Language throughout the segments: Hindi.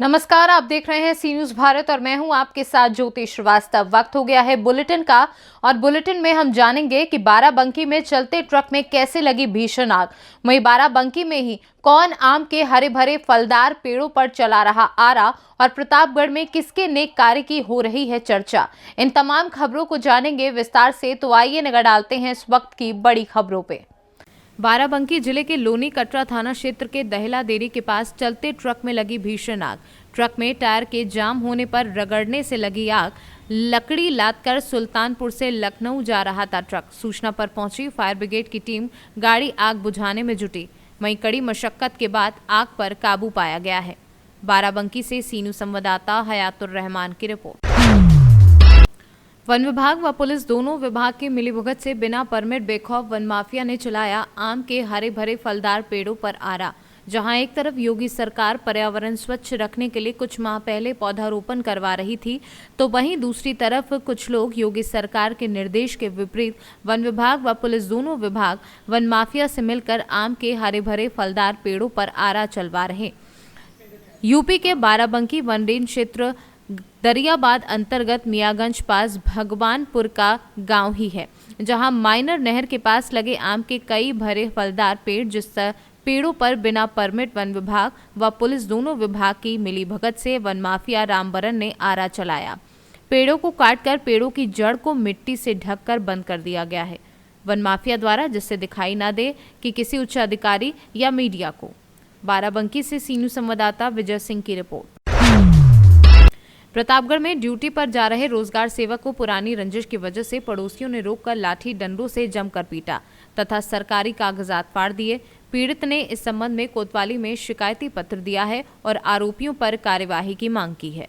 नमस्कार, आप देख रहे हैं सी न्यूज भारत और मैं हूं आपके साथ ज्योति श्रीवास्तव। वक्त हो गया है बुलेटिन का और बुलेटिन में हम जानेंगे कि बाराबंकी में चलते ट्रक में कैसे लगी भीषण आग। वहीं बाराबंकी में ही कौन आम के हरे भरे फलदार पेड़ों पर चला रहा आरा और प्रतापगढ़ में किसके नेक कार्य की हो रही है चर्चा। इन तमाम खबरों को जानेंगे विस्तार से, तो आइए नजर डालते हैं इस वक्त की बड़ी खबरों पे। बाराबंकी जिले के लोनी कटरा थाना क्षेत्र के दहला देरी के पास चलते ट्रक में लगी भीषण आग। ट्रक में टायर के जाम होने पर रगड़ने से लगी आग। लकड़ी लादकर सुल्तानपुर से लखनऊ जा रहा था ट्रक। सूचना पर पहुंची फायर ब्रिगेड की टीम गाड़ी आग बुझाने में जुटी। वहीं कड़ी मशक्कत के बाद आग पर काबू पाया गया है। बाराबंकी से सीनू संवाददाता हयातुर रहमान की रिपोर्ट। वन विभाग व पुलिस दोनों विभाग की मिलीभगत से बिना परमिट बेखौफ वन माफिया ने चलाया आम के हरे भरे फलदार पेड़ों पर आरा। जहां एक तरफ योगी सरकार पर्यावरण स्वच्छ रखने के लिए कुछ माह पहले पौधारोपण करवा रही थी, तो वहीं दूसरी तरफ कुछ लोग योगी सरकार के निर्देश के विपरीत वन विभाग व पुलिस दोनों विभाग वन माफिया से मिलकर आम के हरे भरे फलदार पेड़ों पर आरा चलवा रहे। यूपी के बाराबंकी वन रेंज क्षेत्र दरियाबाद अंतर्गत मियागंज पास भगवानपुर का गांव ही है, जहां माइनर नहर के पास लगे आम के कई भरे फलदार पेड़, जिस पेड़ों पर बिना परमिट वन विभाग व पुलिस दोनों विभाग की मिलीभगत से वन माफिया रामबरन ने आरा चलाया। पेड़ों को काटकर पेड़ों की जड़ को मिट्टी से ढककर बंद कर दिया गया है वन माफिया द्वारा, जिससे दिखाई न दे कि किसी उच्च अधिकारी या मीडिया को। बाराबंकी से सीनू संवाददाता विजय सिंह की रिपोर्ट। प्रतापगढ़ में ड्यूटी पर जा रहे रोजगार सेवक को पुरानी रंजिश की वजह से पड़ोसियों ने रोककर लाठी डंडों से जमकर पीटा तथा सरकारी कागजात फाड़ दिए। पीड़ित ने इस संबंध में कोतवाली में शिकायती पत्र दिया है और आरोपियों पर कार्यवाही की मांग की है।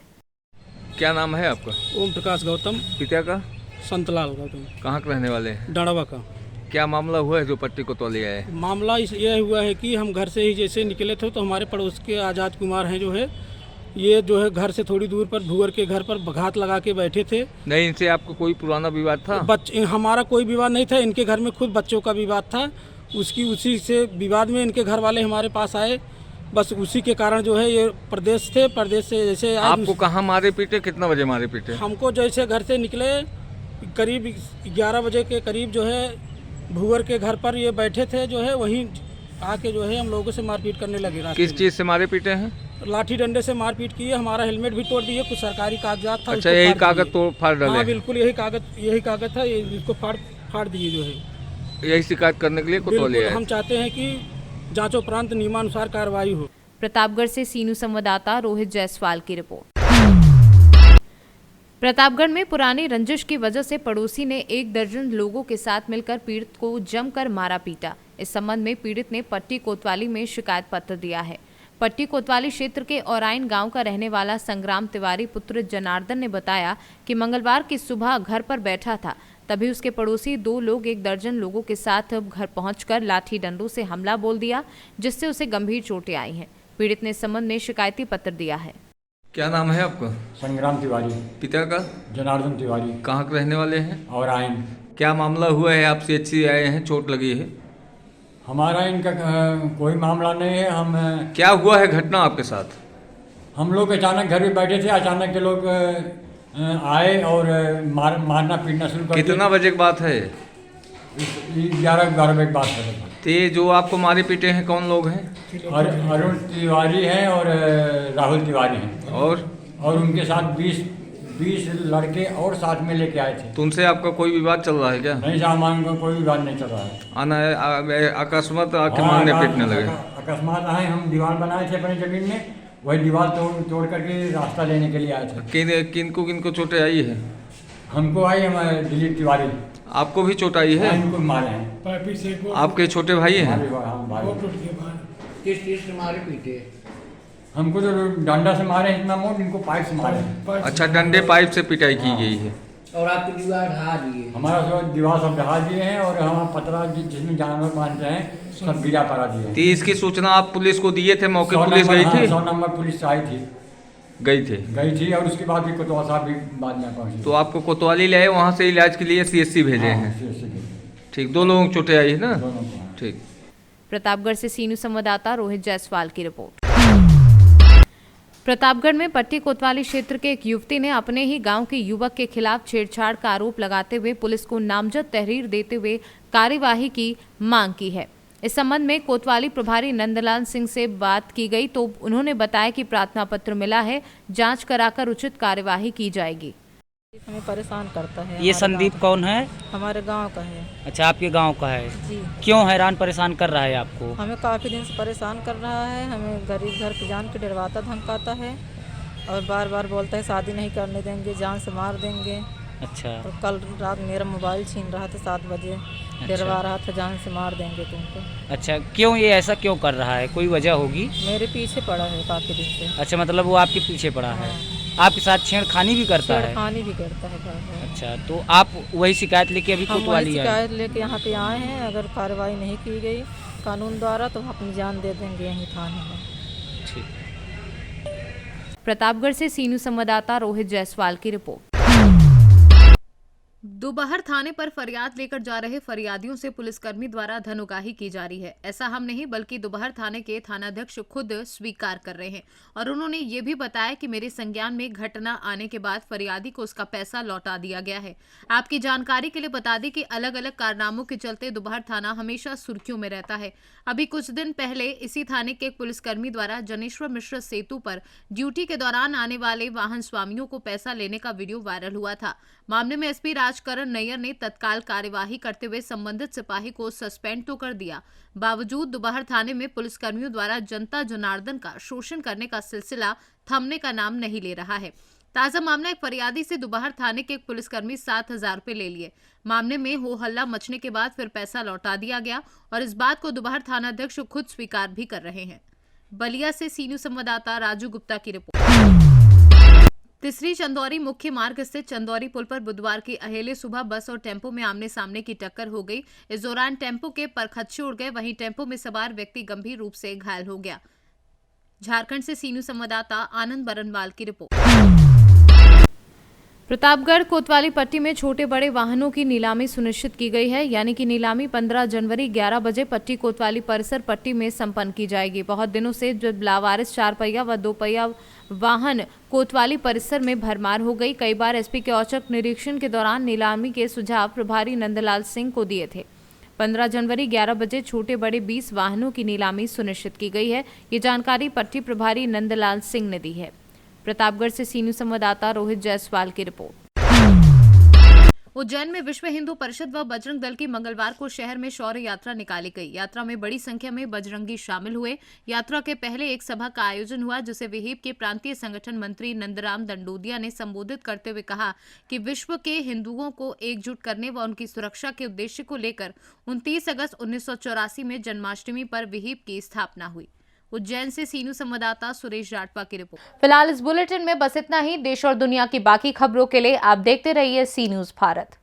क्या नाम है आपका? ओम प्रकाश गौतम। पिता का? संतलाल गौतम। कहाँ के रहने वाले हैं? डाड़वा का। क्या मामला हुआ है जो पट्टी कोतवाली आया है? मामला यह हुआ है कि हम घर से ही जैसे निकले थे तो हमारे पड़ोस के आज़ाद कुमार हैं जो है, ये जो है घर से थोड़ी दूर पर भूअर के घर पर घात लगा के बैठे थे। नहीं, इनसे आपको कोई पुराना विवाद था? हमारा कोई विवाद नहीं था, इनके घर में खुद बच्चों का विवाद था। उसी से विवाद में इनके घर वाले हमारे पास आए, बस उसी के कारण जो है ये प्रदेश से जैसे आपको कहाँ मारे पीटे, कितना बजे मारे पीटे? हमको जैसे घर से निकले करीब 11 बजे के करीब जो है भूअर के घर पर ये बैठे थे, जो है वहीं आके जो है हम लोगों से मारपीट करने लगे। किस चीज़ से मारे पीटे हैं? लाठी डंडे से मारपीट की है। हमारा हेलमेट भी तोड़ दिए, कुछ सरकारी कागजात था। अच्छा, यही कागज तोड़ फाड़ डाले? हाँ बिल्कुल, यही कागज था, इसको फाड़ दिए जो है। यही शिकायत करने के लिए कोतवाली आए? हम चाहते हैं कि जांच उपरांत नियमानुसार कार्रवाई हो। प्रतापगढ़ से सीनू संवाददाता रोहित जायसवाल की रिपोर्ट। प्रतापगढ़ में पुरानी रंजिश की वजह से पड़ोसी ने 1 दर्जन लोगों के साथ मिलकर पीड़ित को जमकर मारा पीटा। इस संबंध में पीड़ित ने पट्टी कोतवाली में शिकायत पत्र दिया है। पट्टी कोतवाली क्षेत्र के औराइन गांव का रहने वाला संग्राम तिवारी पुत्र जनार्दन ने बताया कि मंगलवार की सुबह घर पर बैठा था, तभी उसके पड़ोसी 2 लोग 1 दर्जन लोगों के साथ घर पहुंचकर लाठी डंडों से हमला बोल दिया, जिससे उसे गंभीर चोटें आई हैं। पीड़ित ने इस संबंध में शिकायती पत्र दिया है। क्या नाम है आपका? संग्राम तिवारी। पिता का? जनार्दन तिवारी। कहाँ के रहने वाले हैं? और आइन। क्या मामला हुआ है? आप CHC आए हैं, चोट लगी है? हमारा इनका कोई मामला नहीं है। हम क्या हुआ है घटना आपके साथ? हम लोग अचानक घर में बैठे थे, अचानक के लोग आए और मारना पीटना शुरू कर दिया। कितना बजे की बात है? 11 बजे की बात है। तो ये जो आपको मारे पीटे हैं कौन लोग हैं? अरुण तिवारी हैं और राहुल तिवारी हैं, और उनके साथ 20 लड़के और साथ में लेके आए थे। तो उनसे आपका कोई विवाद चल रहा है क्या? नहीं सामान का कोई विवाद नहीं चल रहा है। आना है अकस्मात आके मारने पीटने लगे? अकस्मात आए, हम दीवार बनाए थे अपनी जमीन में, वही दीवार तोड़ करके रास्ता लेने के लिए आए थे। किनको चोटें आई है? हमको आई हमारे दिलीप तिवारी। आपको भी चोट आई है? इनको मारे हैं। आपके छोटे भाई हैं? किस मारे पीटे? हमको तो डंडा से मारे इतना मोट, इनको पाइप से मारे। अच्छा, डंडे पाइप से पिटाई की गई है। और आपकी दीवार ढहा दिए? हमारा सब दीवार सब ढहा दिए हैं और हम पतरा जिसमें जानवर बांधते हैं सब गिरा पड़ा दिए। तो इसकी सूचना आप पुलिस को दिए थे? मौके पुलिस गई थी? 100 नंबर पुलिस आई थी। गई थी और उसके बाद भी कोतवाल साहब भी बाद में पहुंचे। तो आपको कोतवाली ले आए, वहाँ से इलाज के लिए CHC भेजे हैं? ठीक, 2 लोगों को चोटें आई है ना? ठीक। प्रतापगढ़ से सीनू संवाददाता रोहित जायसवाल की रिपोर्ट। प्रतापगढ़ में पट्टी कोतवाली क्षेत्र के एक युवती ने अपने ही गांव के युवक के खिलाफ छेड़छाड़ का आरोप लगाते हुए पुलिस को नामजद तहरीर देते हुए कार्यवाही की मांग की है। इस संबंध में कोतवाली प्रभारी नंदलाल सिंह से बात की गई तो उन्होंने बताया कि प्रार्थना पत्र मिला है, जांच कराकर उचित कार्यवाही की जाएगी। हमें परेशान करता है। ये संदीप कौन है? हमारे गांव का है। अच्छा, आपके गांव का है जी। क्यों हैरान परेशान कर रहा है आपको? हमें काफ़ी दिन से परेशान कर रहा है। हमें गरीब घर पे जान के डरवाता धमकाता है और बार बार बोलता है शादी नहीं करने देंगे, जान से मार देंगे। अच्छा। और कल रात मेरा मोबाइल छीन रहा था 7 बजे, डरवा रहा था जान से मार देंगे तुमको। अच्छा, क्यों ये ऐसा क्यों कर रहा है? कोई वजह होगी? मेरे पीछे पड़ा है काफ़ी दिन से। अच्छा, मतलब वो आपके पीछे पड़ा है, आपके साथ छेड़खानी भी करता है? छेड़खानी भी करता है घर में। अच्छा, तो आप वही शिकायत लेके अभी हम कोतवाली वही आए? शिकायत लेके यहाँ पे आए हैं। अगर कार्रवाई नहीं की गई कानून द्वारा तो हम अपनी जान दे देंगे यहीं थाने में। ठीक। प्रतापगढ़ से सीनू संवाददाता रोहित जायसवाल की रिपोर्ट। दोपहर थाने पर फरियाद लेकर जा रहे फरियादियों से पुलिसकर्मी द्वारा धन उगाही की जा रही है। ऐसा हम नहीं बल्कि दोपहर थाने के थानाध्यक्ष खुद स्वीकार कर रहे हैं और उन्होंने ये भी बताया कि मेरे संज्ञान में घटना आने के बाद फरियादी को उसका पैसा लौटा दिया गया है। आपकी जानकारी के लिए बता दें कि अलग अलग कारनामों के चलते दोपहर थाना हमेशा सुर्खियों में रहता है। अभी कुछ दिन पहले इसी थाने के एक पुलिसकर्मी द्वारा जनेश्वर मिश्र सेतु पर ड्यूटी के दौरान आने वाले वाहन स्वामियों को पैसा लेने का वीडियो वायरल हुआ था। मामले में एसपी राजकरण नैयर ने तत्काल कार्यवाही करते हुए संबंधित सिपाही को सस्पेंड तो कर दिया। बावजूद दोपहर थाने में पुलिसकर्मियों द्वारा जनता जनार्दन का शोषण करने का सिलसिला थमने का नाम नहीं ले रहा है। ताजा मामला एक फरियादी से दोपहर थाने के एक पुलिसकर्मी 7,000 रुपए ले लिए। मामले में हो हल्ला मचने के बाद फिर पैसा लौटा दिया गया और इस बात को दोपहर थानाध्यक्ष खुद स्वीकार भी कर रहे हैं। बलिया से सीनू संवाददाता राजू गुप्ता की रिपोर्ट। तीसरी चंदौरी मुख्य मार्ग स्थित चंदौरी पुल पर बुधवार की अहेले सुबह बस और टेम्पो में आमने सामने की टक्कर हो गई। इस दौरान टेम्पो के परखच्चे उड़ गए, वहीं टेम्पो में सवार व्यक्ति गंभीर रूप से घायल हो गया। झारखंड से सीनू संवाददाता आनंद बरनवाल की रिपोर्ट। प्रतापगढ़ कोतवाली पट्टी में छोटे बड़े वाहनों की नीलामी सुनिश्चित की गई है, यानी कि नीलामी 15 जनवरी 11 बजे पट्टी कोतवाली परिसर पट्टी में संपन्न की जाएगी। बहुत दिनों से जब लावारिस 4 पहिया व 2 पहिया वाहन कोतवाली परिसर में भरमार हो गई। कई बार एसपी के औचक निरीक्षण के दौरान नीलामी के सुझाव प्रभारी नंदलाल सिंह को दिए थे। 15 जनवरी 11 बजे छोटे बड़े 20 वाहनों की नीलामी सुनिश्चित की गई है। ये जानकारी पट्टी प्रभारी नंदलाल सिंह ने दी है। प्रतापगढ़ से सीनू संवाददाता रोहित जायसवाल की रिपोर्ट। उज्जैन में विश्व हिंदू परिषद व बजरंग दल की मंगलवार को शहर में शौर्य यात्रा निकाली गई। यात्रा में बड़ी संख्या में बजरंगी शामिल हुए। यात्रा के पहले एक सभा का आयोजन हुआ, जिसे विहिप के प्रांतीय संगठन मंत्री नंदराम दंडोदिया ने संबोधित करते हुए कहा कि विश्व के हिंदुओं को एकजुट करने व उनकी सुरक्षा के उद्देश्य को लेकर 29 अगस्त 1984 में जन्माष्टमी पर विहिप की स्थापना हुई। उज्जैन से सीनू संवाददाता सुरेश जाटवा की रिपोर्ट। फिलहाल इस बुलेटिन में बस इतना ही। देश और दुनिया की बाकी खबरों के लिए आप देखते रहिए सी न्यूज़ भारत।